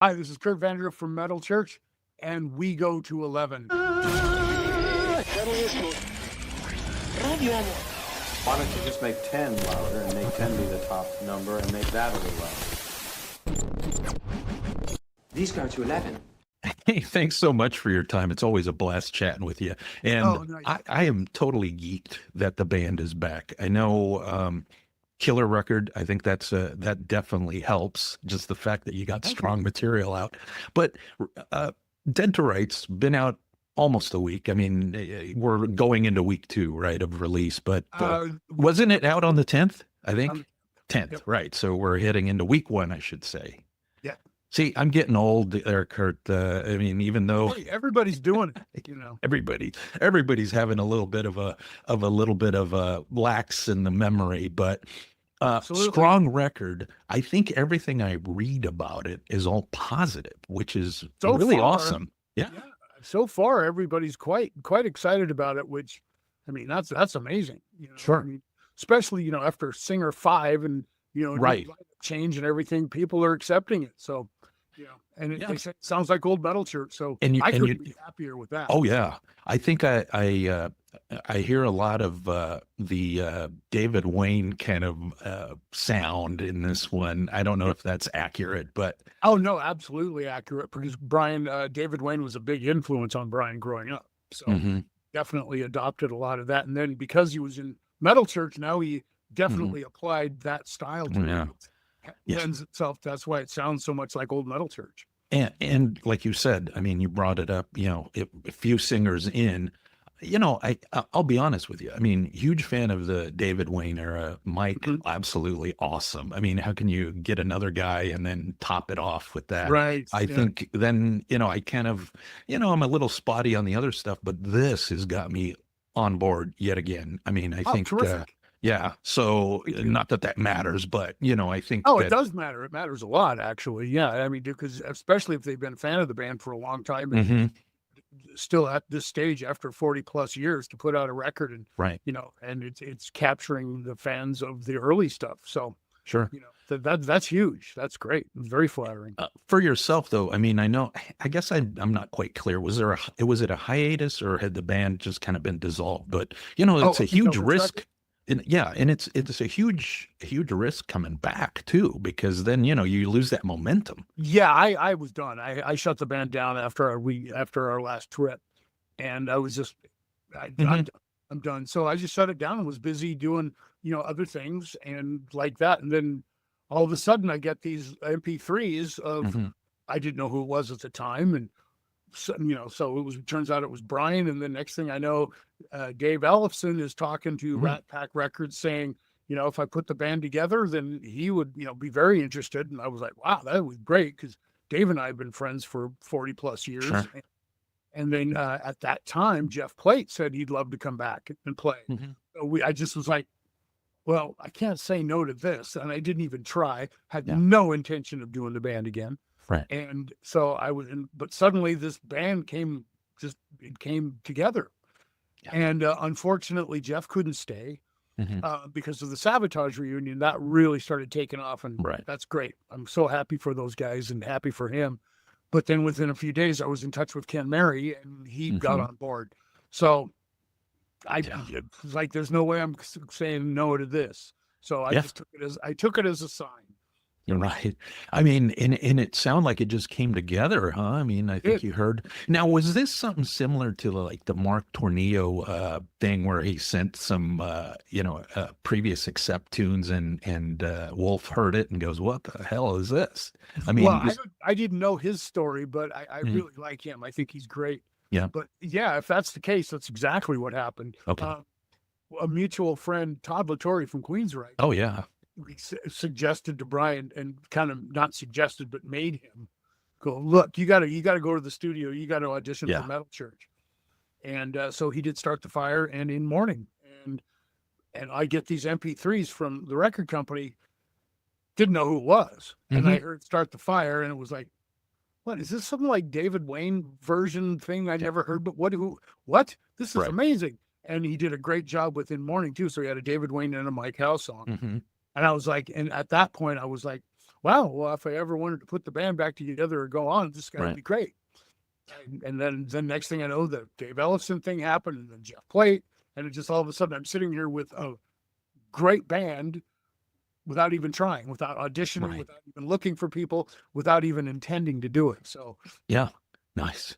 Hi, this is Kurdt Vanderhoof from Metal Church, and we go to 11. Why don't you just make 10 louder and make 10 be the top number and make that a little louder? These go to 11. Hey, thanks so much for your time. It's always a blast chatting with you. And I am totally geeked that the band is back. I know killer record. I think that definitely helps. Just the fact that you got strong material out. But Dead to Rights been out almost a week. I mean, we're going into week 2, right, of release. But wasn't it out on the 10th? I think 10th, yep. Right? So we're heading into week 1, I should say. Yeah. See, I'm getting old there, Kurdt. I mean, even though everybody's doing it, everybody's having a little bit of a lax in the memory, but strong record. I think everything I read about it is all positive, which is really awesome. Yeah. So far, everybody's quite excited about it, which, I mean, that's amazing. Sure. I mean, especially, after Singer 5 and, right. change and everything, people are accepting it. So, and it sounds like old Metal Church. So I couldn't be happier with that. Oh yeah. I think I hear a lot of the David Wayne kind of sound in this one. I don't know if that's accurate, but oh no, absolutely accurate, because David Wayne was a big influence on Brian growing up. So definitely adopted a lot of that. And then because he was in Metal Church, now he definitely applied that style to it. Lends itself. That's why it sounds so much like old Metal Church. And like you said, I mean, you brought it up, a few singers in, I'll be honest with you. I mean, huge fan of the David Wayne era. Mike, absolutely awesome. I mean, how can you get another guy and then top it off with that? Right. I think then, I kind of, I'm a little spotty on the other stuff, but this has got me on board yet again. I mean, I think, yeah. So not that matters, but I think. Oh, it does matter. It matters a lot, actually. Yeah. I mean, because especially if they've been a fan of the band for a long time and still at this stage after 40 plus years to put out a record and, and it's capturing the fans of the early stuff. So sure. That's huge. That's great. Very flattering. For yourself though. I mean, I guess I'm not quite clear. Was it a hiatus or had the band just kind of been dissolved? But it's a huge risk. And it's a huge risk coming back too, because then you lose that momentum. Yeah, I was done. I shut the band down after our last trip, and I was just I'm done. So I just shut it down and was busy doing other things and like that. And then all of a sudden I get these MP3s of I didn't know who it was at the time, and so it turns out it was Brian. And the next thing I know, Dave Ellefson is talking to Rat Pack Records saying, if I put the band together, then he would, be very interested. And I was like, wow, that was great, because Dave and I have been friends for 40 plus years. Sure. And then at that time, Jeff Plate said he'd love to come back and play. So I just was like, well, I can't say no to this. And I didn't even try, had no intention of doing the band again. Right. And so I was but suddenly this band came together. Yeah. And unfortunately, Jeff couldn't stay because of the Sabotage reunion. That really started taking off, and that's great. I'm so happy for those guys and happy for him. But then within a few days, I was in touch with Ken Mary, and he got on board. So I was like, there's no way I'm saying no to this. So I just took it as a sign. Right. I mean, and it sounded like it just came together, huh? I mean, I think you heard. Now, was this something similar to like the Mark Tornillo thing where he sent some, previous Accept tunes and Wolf heard it and goes, "What the hell is this?" I mean, well, I didn't know his story, but I really like him. I think he's great. Yeah. But yeah, if that's the case, that's exactly what happened. Okay. A mutual friend, Todd Latore from Queensryche. Oh yeah. Suggested to Brian, and kind of not suggested, but made him go, look, you got to go to the studio. You got to audition for Metal Church. And so he did Start the Fire and In Mourning. And I get these MP3s from the record company. Didn't know who it was. And I heard Start the Fire, and it was like, what is this? Something like David Wayne version thing I never heard, but what? This is amazing. And he did a great job with In Mourning too. So he had a David Wayne and a Mike Howe song. And I was like, and at that point I was like, wow, well, if I ever wanted to put the band back together or go on, this guy would be great. And then the next thing I know, the Dave Ellefson thing happened, and then Jeff Plate, and it just all of a sudden I'm sitting here with a great band without even trying, without auditioning, without even looking for people, without even intending to do it. So yeah, nice.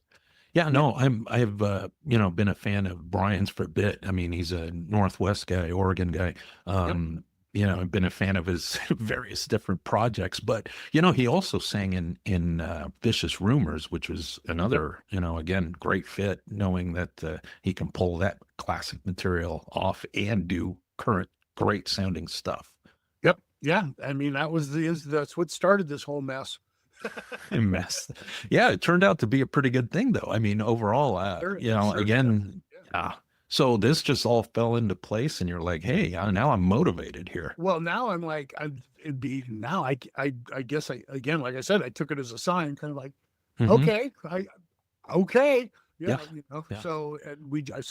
Yeah, no, I've been a fan of Brian's for a bit. I mean, he's a Northwest guy, Oregon guy. I've been a fan of his various different projects, but he also sang in Vicious Rumors, which was another, again, great fit, knowing that he can pull that classic material off and do current great sounding stuff. Yep. Yeah. I mean, that's what started this whole mess. Mess. Yeah, it turned out to be a pretty good thing, though. I mean, overall, again, so this just all fell into place, and you're like, hey, now I'm motivated here. Well, now I'm like, I guess again, like I said, I took it as a sign, kind of like, okay, yeah. So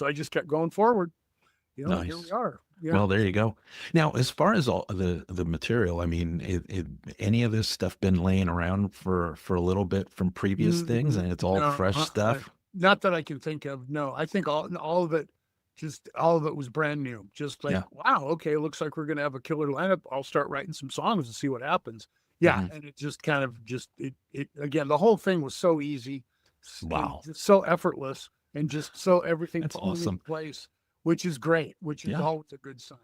I just kept going forward. Nice. Here we are. Yeah. Well, there you go. Now, as far as all the material, I mean, any of this stuff been laying around for a little bit from previous things, and it's all fresh stuff? Not that I can think of. No, I think all of it was brand new. Just like, wow, okay, it looks like we're gonna have a killer lineup. I'll start writing some songs and see what happens. Yeah, and it just kind of it again. The whole thing was so easy, just so effortless, and just so everything That's falling awesome. into place. Which is great, which is always a good sign.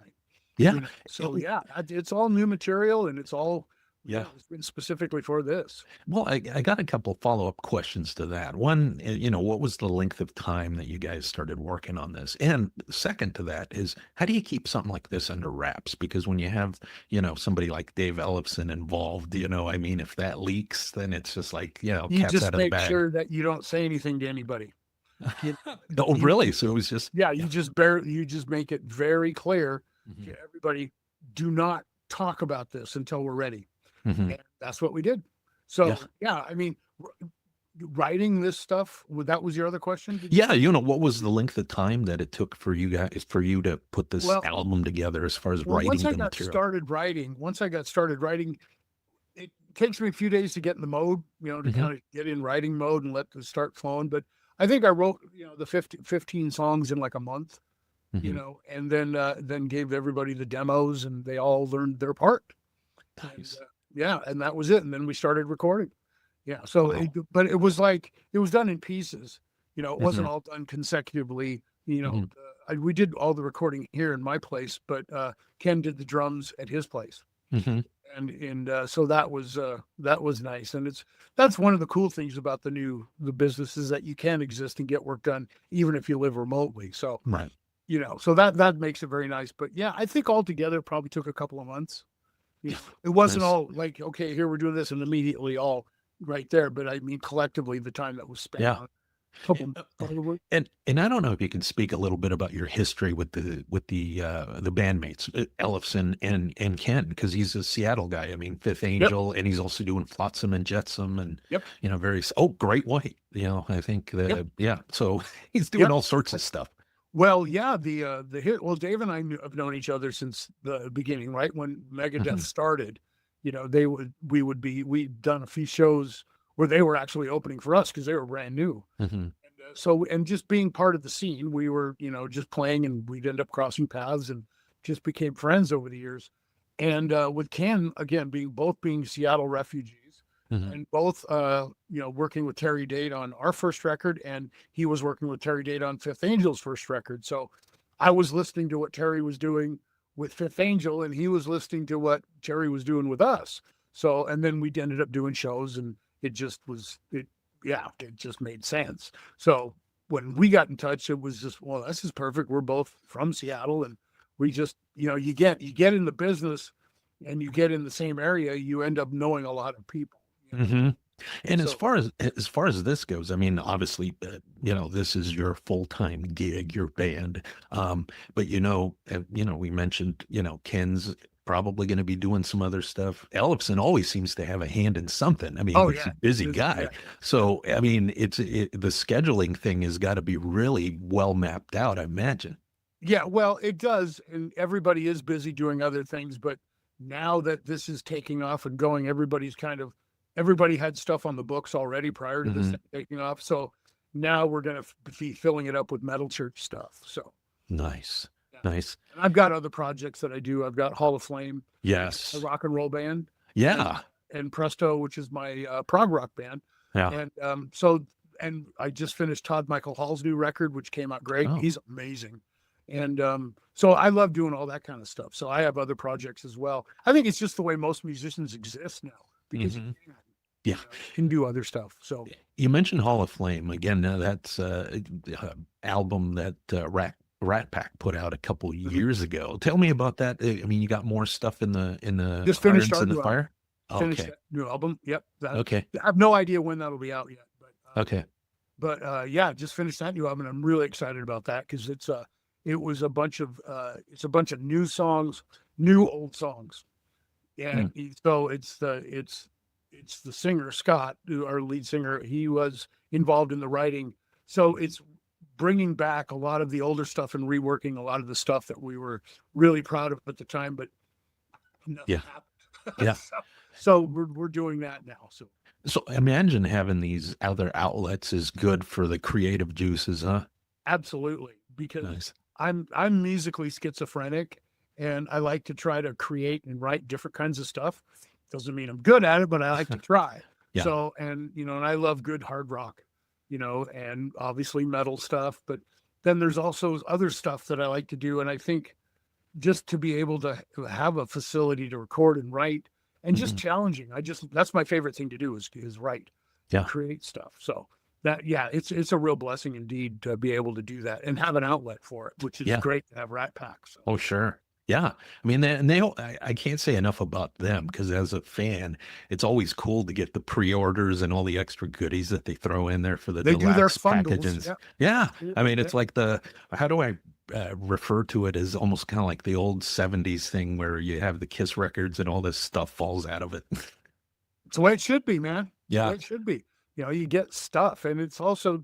Yeah. So it's all new material, and it's all it's been specifically for this. Well, I got a couple follow-up questions to that. One, what was the length of time that you guys started working on this? And second to that is, how do you keep something like this under wraps? Because when you have, somebody like Dave Ellefson involved, I mean, if that leaks, then it's just like, you cat's just out of the make bag. sure that you don't say anything to anybody. Oh, really? So it was just you just make it very clear to everybody, do not talk about this until we're ready. And that's what we did. So I mean, writing this stuff, that was your other question? What was the length of time that it took for you to put this album together, as far as writing the material? Once I got started writing, it takes me a few days to get in the mode, to kind of get in writing mode and let it start flowing. But I think I wrote, the 15 songs in like a month, and then gave everybody the demos, and they all learned their part. Nice. And that was it. And then we started recording. Yeah. So, but it was done in pieces. It wasn't all done consecutively. We did all the recording here in my place, but Ken did the drums at his place. And so that was nice. And that's one of the cool things about the business, is that you can exist and get work done even if you live remotely. So, so that makes it very nice. But yeah, I think altogether it probably took a couple of months. It wasn't all like, okay, here we're doing this and immediately all right there. But I mean, collectively, the time that was spent on and I don't know if you can speak a little bit about your history with the bandmates, Ellefson and Ken, because he's a Seattle guy. I mean, Fifth Angel, and he's also doing Flotsam and Jetsam, and various. Great White. I think so he's doing all sorts of stuff. Well, the hit. Well, Dave and I have known each other since the beginning, right? When Megadeth started, we'd done a few shows where they were actually opening for us because they were brand new. And and just being part of the scene, we were, just playing, and we'd end up crossing paths and just became friends over the years. And with Ken, again, being Seattle refugees, and both, working with Terry Date on our first record, and he was working with Terry Date on Fifth Angel's first record. So I was listening to what Terry was doing with Fifth Angel, and he was listening to what Terry was doing with us. So, and then we ended up doing shows, and it just made sense. So when we got in touch, it was just, well, this is perfect. We're both from Seattle, and we just, you get in the business and you get in the same area, you end up knowing a lot of people. And so, as far as this goes, I mean, obviously, this is your full-time gig, your band. But we mentioned, Ken's probably going to be doing some other stuff. Ellefson always seems to have a hand in something. I mean, he's a busy guy. Yeah. So, I mean, the scheduling thing has got to be really well mapped out, I imagine. Yeah, well, it does. And everybody is busy doing other things, but now that this is taking off and going, everybody had stuff on the books already prior to this taking off. So now we're going to be filling it up with metal church stuff. So nice. And I've got other projects that I do. I've got Hall of Flame. Yes. A rock and roll band. Yeah. And Presto, which is my prog rock band. Yeah. And I just finished Todd Michael Hall's new record, which came out great. Oh. He's amazing. And so I love doing all that kind of stuff. So I have other projects as well. I think it's just the way most musicians exist now, because you can do other stuff. So you mentioned Hall of Flame again. That's album that Rat Pack put out a couple years ago. Tell me about that. I mean, you got more stuff in the just finished in the fire. Finished that new album. Yep. Okay. I have no idea when that'll be out yet. But okay. But yeah, just finished that new album. I'm really excited about that because it was a bunch of new songs, new old songs. Yeah. So it's the singer, Scott, our lead singer. He was involved in the writing. So it's bringing back a lot of the older stuff and reworking a lot of the stuff that we were really proud of at the time, but nothing happened. Yeah. So we're doing that now. So imagine having these other outlets is good for the creative juices, huh? Absolutely. Because Nice. I'm musically schizophrenic, and I like to try to create and write different kinds of stuff. Doesn't mean I'm good at it, but I like to try. Yeah. So, and I love good hard rock, and obviously metal stuff, but then there's also other stuff that I like to do. And I think just to be able to have a facility to record and write and just challenging, that's my favorite thing to do is write, create stuff. So it's a real blessing indeed to be able to do that and have an outlet for it, which is great to have Rat Pack. So. Oh, sure. Yeah. I mean, I can't say enough about them because as a fan, it's always cool to get the pre-orders and all the extra goodies that they throw in there for the they do their deluxe bundles. packages. Yeah. I mean, it's like how do I refer to it as almost kind of like the old 70s thing where you have the Kiss records and all this stuff falls out of it. It's the way it should be, man. Yeah. It should be. You get stuff, and it's also,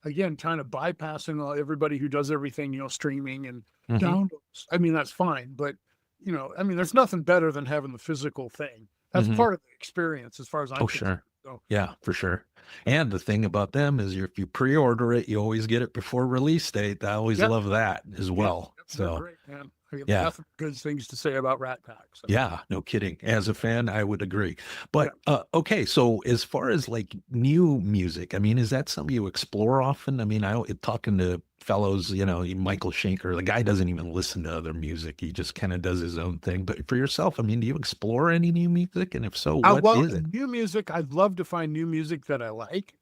again, kind of bypassing everybody who does everything, streaming and downloads. I mean, that's fine, but there's nothing better than having the physical thing. That's part of the experience, as far as I'm concerned. Sure. So, Yeah, for sure. And the thing about them is if you pre-order it, you always get it before release date. I always love that as well. So great, man. I have nothing but good things to say about Rat Pack. So. Yeah, no kidding. As a fan, I would agree. But okay, so as far as like new music, I mean, is that something you explore often? I mean, talking to fellows, Michael Schenker, the guy doesn't even listen to other music. He just kind of does his own thing. But for yourself, I mean, do you explore any new music? And if so, what is it? New music, I'd love to find new music that I like.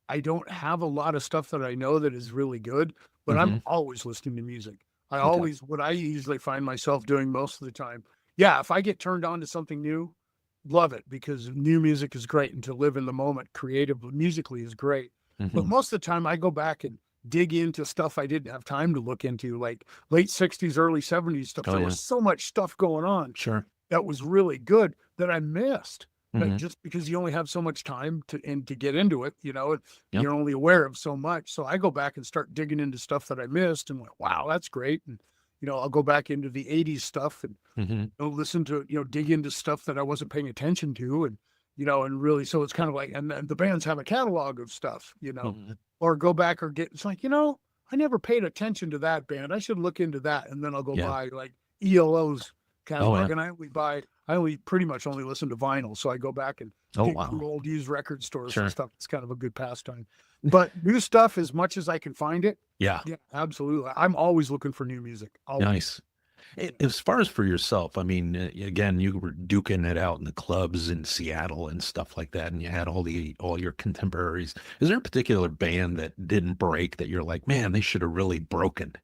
I don't have a lot of stuff that I know that is really good, but I'm always listening to music. What I usually find myself doing most of the time. Yeah, if I get turned on to something new, love it, because new music is great, and to live in the moment creatively, musically is great. But most of the time I go back and dig into stuff I didn't have time to look into, like late 60s, early 70s stuff. There was so much stuff going on that was really good that I missed. But just because you only have so much time to get into it, you're only aware of so much. So I go back and start digging into stuff that I missed and went, wow, that's great. And, I'll go back into the 80s stuff and listen to, dig into stuff that I wasn't paying attention to. And, and really, so it's kind of like, and the bands have a catalog of stuff, or go back it's like, I never paid attention to that band. I should look into that. And then I'll go buy like ELO's catalog. And I pretty much only listen to vinyl. So I go back and dig through old used record stores and stuff. It's kind of a good pastime. But new stuff, as much as I can find it. Yeah, absolutely. I'm always looking for new music. Always. Nice. As far as for yourself, I mean, again, you were duking it out in the clubs in Seattle and stuff like that, and you had all your contemporaries. Is there a particular band that didn't break that you're like, man, they should have really broken?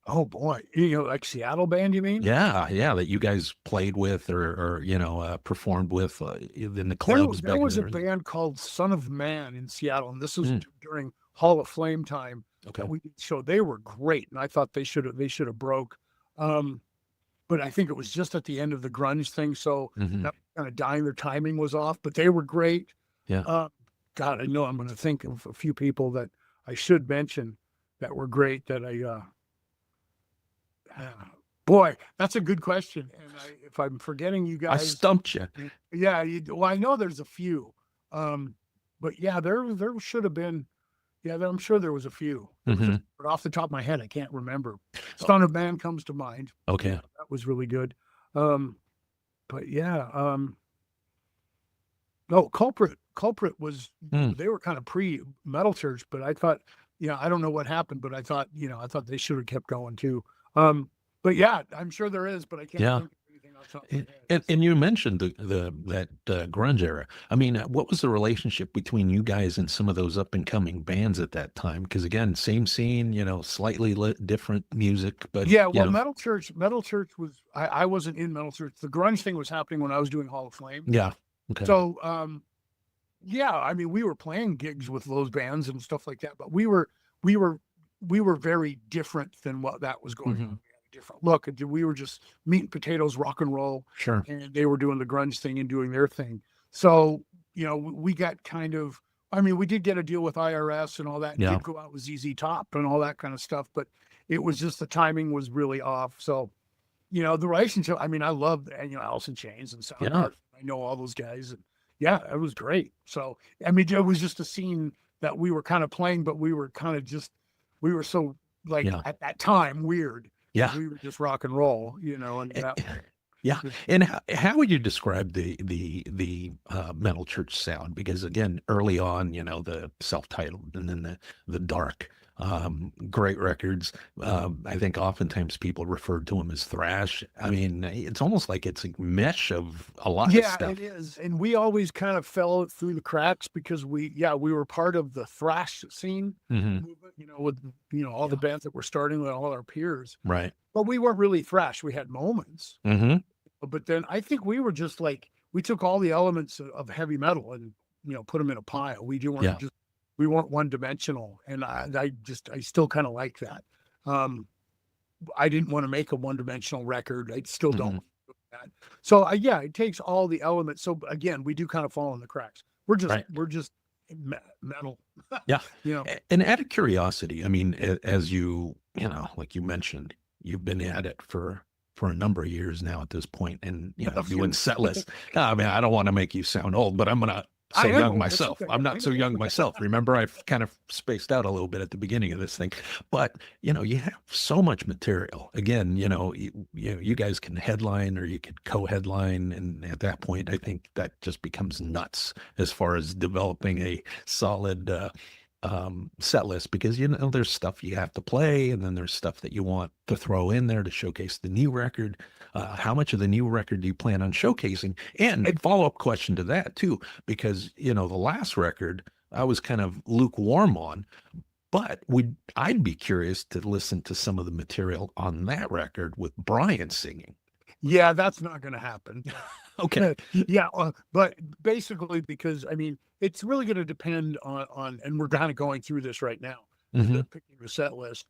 Oh boy, like Seattle band, you mean? Yeah, that you guys played with or performed with in the clubs. There was a band called Son of Man in Seattle, and this was during Hall of Flame time. Okay, so they were great, and I thought they should have broke. But I think it was just at the end of the grunge thing, so that kind of dying. Their timing was off, but they were great. Yeah. God, I know I'm going to think of a few people that I should mention that were great that Boy, that's a good question. And if I'm forgetting you I guys, stumped you. yeah, well, I know there's a few, but yeah, there should have been. Yeah, I'm sure there was a few. Hmm. But off the top of my head, I can't remember. Son of Man comes to mind. Okay. Yeah, that was really good. But yeah, no, Culprit was, they were kind of pre-Metal Church, but I thought, I don't know what happened, but I thought they should have kept going too. But yeah, I'm sure there is, but I can't think of anything off the top of my head. And you mentioned that grunge era. I mean, what was the relationship between you guys and some of those up and coming bands at that time? Because again, same scene, slightly different music, but yeah, well, Metal Church was, I wasn't in Metal Church. The grunge thing was happening when I was doing Hall of Flame. Yeah. Okay. So, yeah, I mean, we were playing gigs with those bands and stuff like that, but we were very different than what that was going on. We had a different look. We were just meat and potatoes, rock and roll. Sure. And they were doing the grunge thing and doing their thing. So, we got kind of, I mean, we did get a deal with IRS and all that. Yeah. Did go out with ZZ Top and all that kind of stuff, but it was just the timing was really off. So, the relationship, I mean, I love, Alice in Chains and Soundgarden. I know all those guys, and yeah, it was great. So, I mean, it was just a scene that we were kind of playing, but we were kind of we were so like at that time weird. Yeah. We were just rock and roll, and that. Yeah. And how would you describe the Metal Church sound? Because again, early on, the self-titled and then the dark, great records. I think oftentimes people referred to them as thrash. I mean, it's almost like it's a mesh of a lot of stuff. Yeah, it is. And we always kind of fell through the cracks because we were part of the thrash scene movement, with, all the bands that were starting with all our peers. Right. But we weren't really thrash. We had moments. But then I think we were just like, we took all the elements of heavy metal and, put them in a pile. We weren't one dimensional. And I still kind of like that. I didn't want to make a one dimensional record. I still don't. That. So it takes all the elements. So again, we do kind of fall in the cracks. We're just metal. Yeah. And out of curiosity, I mean, as you like you mentioned, you've been at it for a number of years now at this point, and doing set lists. I mean, I don't want to make you sound old, but I'm gonna say young myself. I'm not so young myself. Remember, I've kind of spaced out a little bit at the beginning of this thing, but you have so much material. Again, you guys can headline or you could co-headline, and at that point, I think that just becomes nuts as far as developing a solid set list, because there's stuff you have to play, and then there's stuff that you want to throw in there to showcase the new record. How much of the new record do you plan on showcasing? And a follow-up question to that too, because the last record I was kind of lukewarm on, but I'd be curious to listen to some of the material on that record with Brian singing. Yeah, that's not going to happen. Okay. Yeah, but basically, because I mean, it's really going to depend on, and we're kind of going through this right now, picking the set list.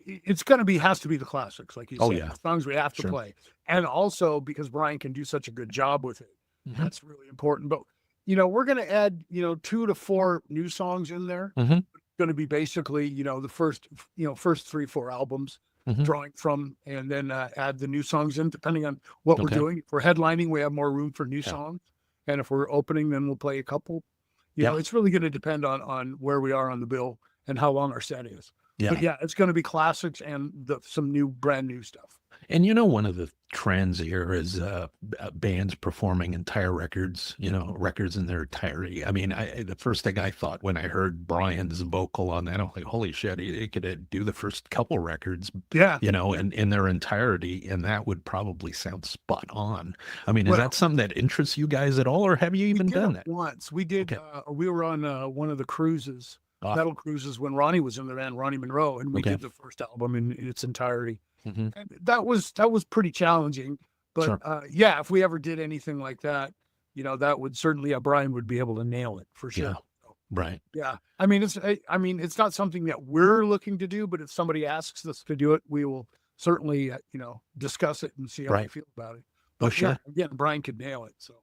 It's going to has to be the classics, like you said, the songs we have to play, and also because Brian can do such a good job with it, that's really important. But we're going to add 2 to 4 new songs in there. It's going to be basically the first 3-4 albums. Drawing from, and then add the new songs in, depending on what we're doing. If we're headlining, we have more room for new songs, and if we're opening, then we'll play a couple. It's really going to depend on where we are on the bill and how long our set is. But it's going to be classics and some brand new stuff. And one of the trends here is bands performing entire records, records in their entirety. I mean, the first thing I thought when I heard Brian's vocal on that, I'm like, holy shit, he could do the first couple records, in their entirety, and that would probably sound spot on. I mean, is that something that interests you guys at all, or have you even done that? Once we did, we were on one of the cruises. Metal cruises when Ronnie was in the band, Ronnie Monroe, and we did the first album in its entirety. And that was pretty challenging, but if we ever did anything like that, that would certainly Brian would be able to nail it for sure. Right. Yeah. I mean, it's not something that we're looking to do, but if somebody asks us to do it, we will certainly discuss it and see how we feel about it. But again, Brian could nail it. So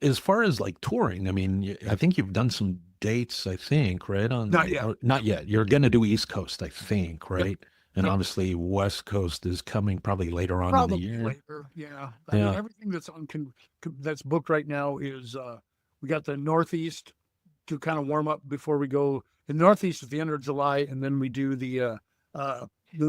as far as like touring, I mean, I think you've done some dates, I think, right? Not yet. Not yet. You're going to do East Coast, I think, right? And obviously West Coast is coming probably later on in Probably the year. later. Yeah. I mean, everything that's that's booked right now is we got the Northeast to kind of warm up before we go. The Northeast is the end of July, and then we do then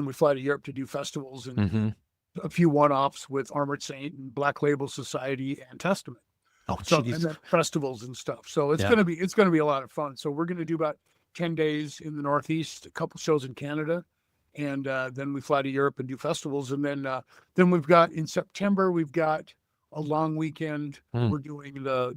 we fly to Europe to do festivals and a few one-offs with Armored Saint and Black Label Society and Testament. Oh, so, and then festivals and stuff. So it's gonna be a lot of fun. So we're gonna do about 10 days in the Northeast, a couple shows in Canada, and then we fly to Europe and do festivals. And then we've got in September we've got a long weekend. We're doing the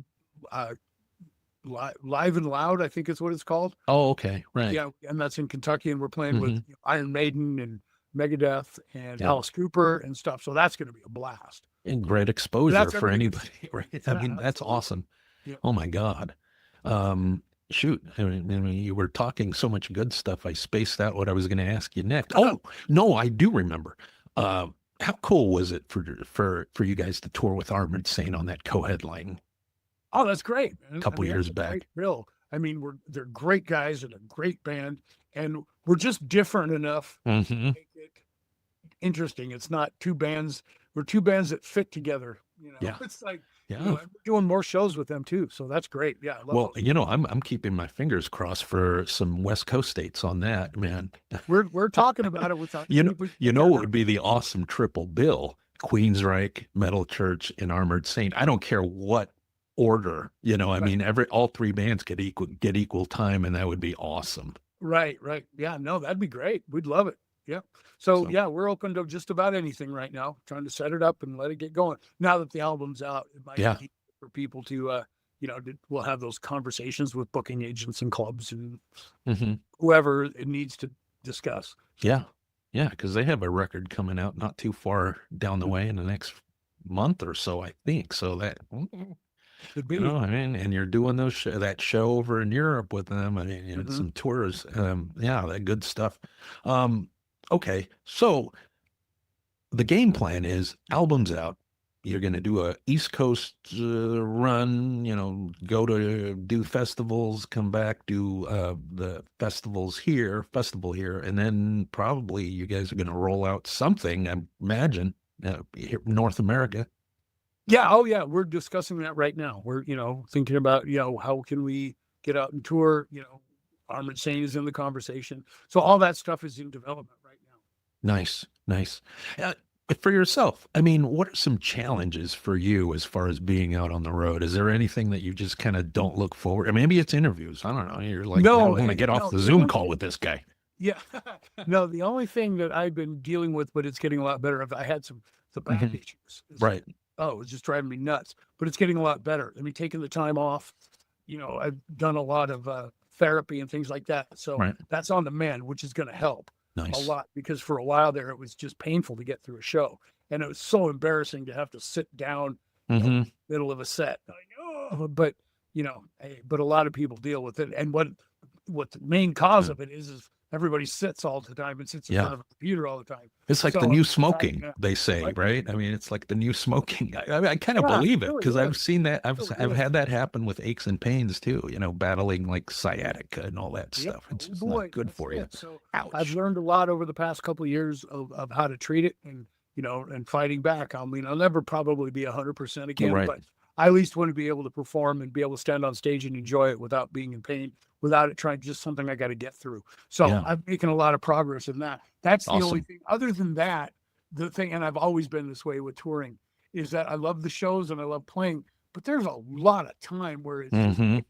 Live and Loud, I think is what it's called. Oh, okay, right. Yeah, and that's in Kentucky, and we're playing with Iron Maiden and Megadeth and Alice Cooper and stuff. So that's going to be a blast. And great exposure for anybody, right? I mean, that's awesome. Yeah. Oh my God. Shoot. I mean, you were talking so much good stuff. I spaced out what I was going to ask you next. Oh, no, I do remember. How cool was it for you guys to tour with Armored Saint on that co-headline? Oh, that's great. A couple years back. I mean, they're great guys and a great band, and we're just different enough to make it interesting. It's not two bands. We're two bands that fit together. You know, it's like, you know, we're doing more shows with them too. So that's great. Yeah. Well, you know, I'm keeping my fingers crossed for some West Coast dates on that, man. We're talking about it with you know, what would be the awesome triple bill: Queensryche, Metal Church, and Armored Saint. I don't care what order, you know, I mean, all three bands get equal time, and that would be awesome. Right. Yeah, no, that'd be great. We'd love it. Yeah. So yeah, we're open to just about anything right now, trying to set it up and let it get going. Now that the album's out, it might be for people to, you know, we'll have those conversations with booking agents and clubs and whoever it needs to discuss. Yeah. Yeah. Cause they have a record coming out not too far down the way in the next month or so, I think. So that, could be. You know, I mean, and you're doing that show over in Europe with them. I mean, you know, some tours. That good stuff. Okay, so the game plan is albums out. You're going to do a East Coast run. You know, go to do festivals, come back, do the festival here, and then probably you guys are going to roll out something. I imagine here, North America. Yeah. Oh, yeah. We're discussing that right now. We're, you know, thinking about, you know, how can we get out and tour? You know, Armored Saint is in the conversation. So all that stuff is in development right now. Nice. For yourself, I mean, what are some challenges for you as far as being out on the road? Is there anything that you just kind of don't look forward? I mean, maybe it's interviews. I don't know. You're like, I want to get off the Zoom call with this guy. Yeah. No, the only thing that I've been dealing with, but it's getting a lot better. I had some back issues. Right. Oh, it was just driving me nuts, but it's getting a lot better. I mean, taking the time off, you know, I've done a lot of therapy and things like that. So that's on the mend, which is going to help a lot, because for a while there, it was just painful to get through a show. And it was so embarrassing to have to sit down in the middle of a set. But, you know, but a lot of people deal with it. And what the main cause of it is everybody sits all the time and sits in front of a computer all the time. It's like the new smoking, they say, right? I mean, it's like the new smoking. I kind of believe it, because I've seen that. I've had that happen with aches and pains too, you know, battling like sciatica and all that stuff. It's just not good for you. So I've learned a lot over the past couple of years of how to treat it, and, you know, and fighting back. I mean, I'll never probably be 100% again, but I at least want to be able to perform and be able to stand on stage and enjoy it without being in pain, without it trying just something I got to get through. So I'm making a lot of progress in that. That's the only thing. Other than that, the thing, and I've always been this way with touring, is that I love the shows and I love playing, but there's a lot of time where it's,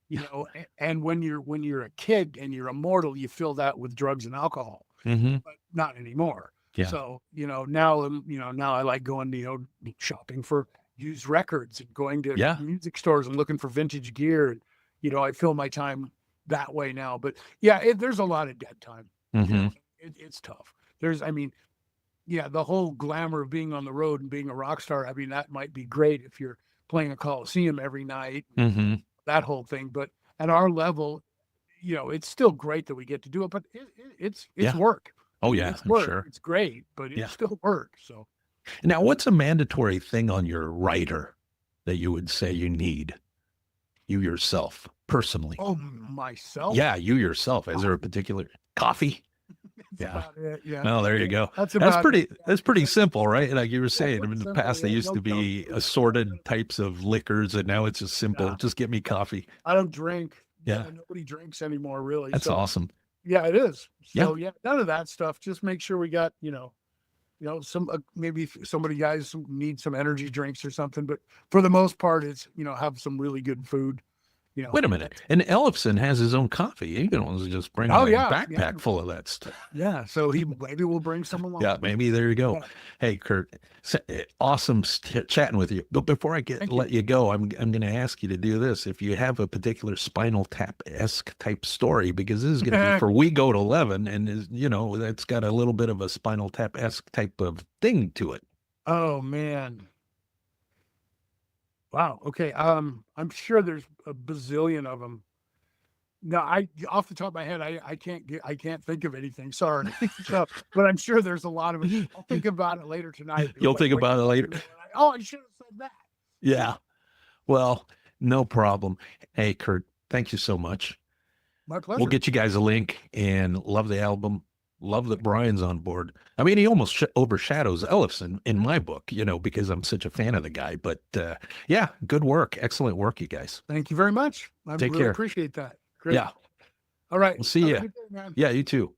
you know, and when you're a kid and you're immortal, you fill that with drugs and alcohol, but not anymore. Yeah. So, you know, now I like going, you know, shopping for used records and going to music stores and looking for vintage gear. And, you know, I fill my time that way now. But yeah, there's a lot of dead time. You know, it's tough. The whole glamour of being on the road and being a rock star, I mean, that might be great if you're playing a Coliseum every night, that whole thing. But at our level, you know, it's still great that we get to do it, but it's work. Oh yeah, it's work. Sure. It's great, but it's still work. So now, what's a mandatory thing on your writer that you would say you need? You yourself, personally. Oh, myself? Yeah, you yourself. Is there a particular coffee? That's about it. Yeah. Well, there you go. That's pretty simple, right? Like you were saying, in the simple, past, they yeah, used no to be assorted types of liquors, and now it's just simple. Yeah. Just get me coffee. I don't drink. Yeah. Nobody drinks anymore, really. That's awesome. Yeah, it is. Yeah. So yeah, none of that stuff. Just make sure we got, some maybe if somebody guys need some energy drinks or something, but for the most part, it's have some really good food. Wait a minute. And Ellefson has his own coffee. He can just bring a backpack full of that stuff. Yeah. So maybe we'll bring some along. Yeah, maybe there you go. Yeah. Hey, Kurdt, awesome chatting with you. But before I let you go, I'm going to ask you to do this. If you have a particular Spinal Tap-esque type story, because this is going to be for We Go to 11, and that's got a little bit of a Spinal Tap-esque type of thing to it. Oh man. Wow. Okay. I'm sure there's a bazillion of them. No, off the top of my head, I can't think of anything. Sorry. So, but I'm sure there's a lot of it. I'll think about it later tonight. You'll think about it later. Oh, I should have said that. Yeah. Well, no problem. Hey, Kurdt, thank you so much. My pleasure. We'll get you guys a link, and love the album. Love that Brian's on board. I mean, he almost overshadows Ellefson in my book, because I'm such a fan of the guy. But yeah, good work. Excellent work, you guys. Thank you very much. I Take really care. appreciate that. Great. Yeah. All right. We'll see you. Have a good day, man. Yeah, you too.